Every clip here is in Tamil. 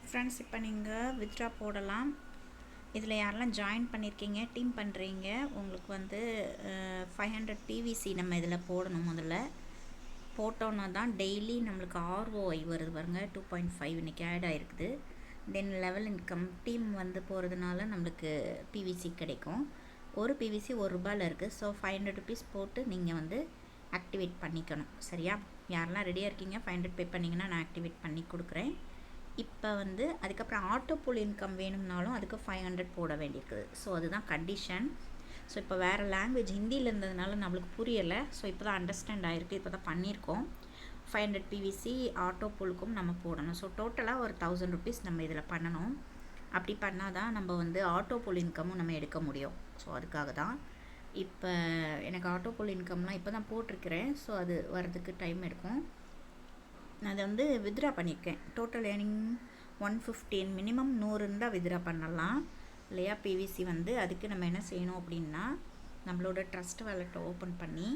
ஃப்ரெண்ட்ஸ், இப்போ நீங்கள் வித்ட்ரா போடலாம். இதில் யாரெல்லாம் ஜாயின் பண்ணியிருக்கீங்க, டீம் பண்ணுறீங்க, உங்களுக்கு வந்து 500 பிவிசி நம்ம இதில் போடணும். முதல்ல போட்டோன்னா தான் டெய்லி நம்மளுக்கு ஆர்ஓஐ வருது பாருங்க, 2.5 இன்றைக்கி ஆட் ஆகிருக்குது. தென் லெவல் இன்கம் டீம் வந்து போகிறதுனால நம்மளுக்கு பிவிசி கிடைக்கும். ஒரு பிவிசி ₹1 இருக்குது. ஸோ 500 ருபீஸ் போட்டு நீங்கள் வந்து ஆக்டிவேட் பண்ணிக்கணும். சரியா? யாரெல்லாம் ரெடியாக இருக்கீங்க 500 பே பண்ணிங்கன்னா நான் ஆக்டிவேட் பண்ணி கொடுக்குறேன். இப்போ வந்து அதுக்கப்புறம் ஆட்டோ புல் இன்கம் வேணும்னாலும் அதுக்கு 500 போட வேண்டியிருக்குது. ஸோ அதுதான் கண்டிஷன். ஸோ இப்போ வேறு லாங்குவேஜ் ஹிந்தியில் இருந்ததுனால நம்மளுக்கு புரியலை. ஸோ இப்போ தான் அண்டர்ஸ்டாண்ட் ஆகிருக்கு, இப்போ தான் பண்ணியிருக்கோம். 500 பிவிசி ஆட்டோ புல்லுக்கும் நம்ம போடணும். ஸோ டோட்டலாக ஒரு 1000 ருபீஸ் நம்ம இதில் பண்ணணும். அப்படி பண்ணால் தான் நம்ம வந்து ஆட்டோ புல் இன்கமும் நம்ம எடுக்க முடியும். ஸோ அதுக்காக தான் இப்போ எனக்கு ஆட்டோ புல் இன்கம்லாம் இப்போ தான் போட்டிருக்கிறேன். ஸோ அது வர்றதுக்கு டைம் எடுக்கும். நான் அதை வந்து வித்ட்ரா பண்ணியிருக்கேன். டோட்டல் ஏர்னிங் 115, மினிமம் 100 இருந்தால் வித்ட்ரா பண்ணலாம் இல்லையா? பிவிசி வந்து அதுக்கு நம்ம என்ன செய்யணும் அப்படின்னா, நம்மளோட ட்ரஸ்ட் வாலெட்டை ஓப்பன் பண்ணி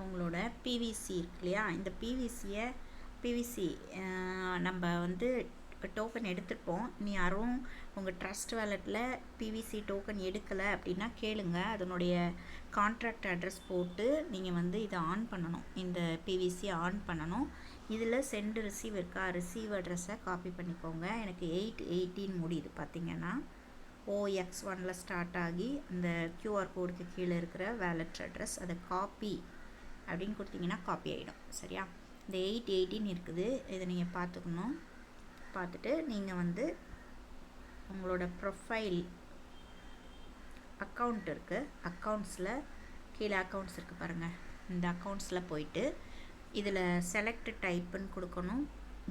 உங்களோட பிவிசி இருக்கு இல்லையா, இந்த பிவிசி நம்ம வந்து டோக்கன் எடுத்துருப்போம். நீ யாரும் உங்கள் ட்ரஸ்ட் வாலெட்டில் பிவிசி டோக்கன் எடுக்கலை அப்படின்னா கேளுங்க. அதனுடைய கான்ட்ராக்ட் அட்ரஸ் போட்டு நீங்கள் வந்து இதை ஆன் பண்ணணும். இந்த பிவிசி ஆன் பண்ணணும். இதில் சென்ட் ரிசீவ் இருக்கா, ரிசீவ் அட்ரஸை காப்பி பண்ணிக்கோங்க. எனக்கு 818 முடியுது பார்த்தீங்கன்னா. OX1 ஸ்டார்ட் ஆகி அந்த கியூஆர் கோடுக்கு கீழே இருக்கிற வேலட் அட்ரஸ் அதை காப்பி அப்படின்னு கொடுத்தீங்கன்னா காப்பி ஆகிடும். சரியா? இந்த 818 இருக்குது, இதை நீங்கள் பார்த்துக்கணும். பார்த்துட்டு நீங்கள் வந்து உங்களோட ப்ரொஃபைல் அக்கௌண்ட் இருக்குது, அக்கௌண்ட்ஸில் கீழே அக்கௌண்ட்ஸ் இருக்குது பாருங்கள். இந்த அக்கௌண்ட்ஸில் போயிட்டு இதில் செலக்ட் டைப்புன்னு கொடுக்கணும்.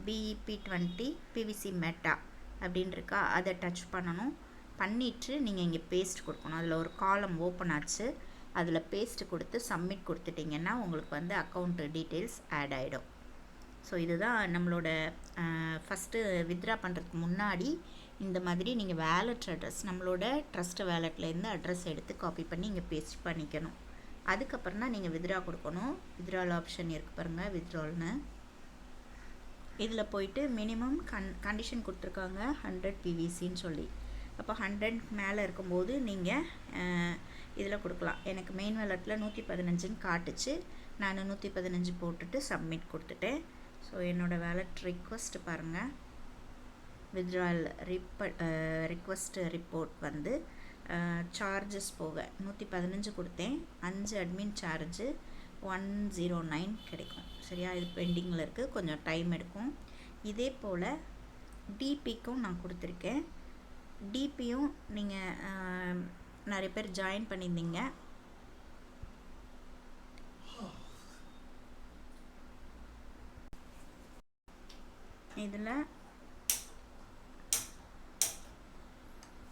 BEP20 பிவிசி மெட்டா அப்படின்னு இருக்கா, அதை டச் பண்ணணும். பண்ணிவிட்டு நீங்கள் இங்கே பேஸ்ட் கொடுக்கணும். அதில் ஒரு காலம் ஓப்பன் ஆச்சு, அதில் பேஸ்ட் கொடுத்து சப்மிட் கொடுத்துட்டிங்கன்னா உங்களுக்கு வந்து அக்கௌண்ட் டீட்டெயில்ஸ் ஆட் ஆகிடும். ஸோ இதுதான் நம்மளோட ஃபஸ்ட்டு வித்ட்ரா பண்ணுறதுக்கு முன்னாடி இந்த மாதிரி நீங்கள் வேலட் அட்ரஸ், நம்மளோட ட்ரஸ்ட் வேலட்லேருந்து அட்ரஸ் எடுத்து காப்பி பண்ணி இங்கே பேஸ்ட் பண்ணிக்கணும். அதுக்கப்புறம் தான் நீங்கள் வித்ட்ரா கொடுக்கணும். வித்ட்ரால் ஆப்ஷன் இருக்குது பாருங்கள், வித்ட்ரால்னு. இதில் போயிட்டு மினிமம் கண்டிஷன் கொடுத்துருக்காங்க 100 பிவிசின்னு சொல்லி. அப்போ 100 மேலே இருக்கும்போது நீங்கள் இதில் கொடுக்கலாம். எனக்கு மெயின் வேலட்டில் 115ன்னு காட்டுச்சு. நான் 115 போட்டுட்டு சப்மிட் கொடுத்துட்டேன். ஸோ என்னோடய வேலட் ரிக்வஸ்ட் பாருங்கள், வித்ட்ரால் ரிக்வஸ்ட் ரிப்போர்ட் வந்து சார்ஜஸ் போக 115 கொடுத்தேன். 5 அட்மின் சார்ஜு 109 கிடைக்கும். சரியா? இது பெண்டிங்கில் இருக்குது, கொஞ்சம் டைம் எடுக்கும். இதே போல் டிபிக்கும் நான் கொடுத்துருக்கேன். டிபியும் நீங்கள் நிறைய பேர் ஜாயின் பண்ணியிருந்தீங்க. இதில்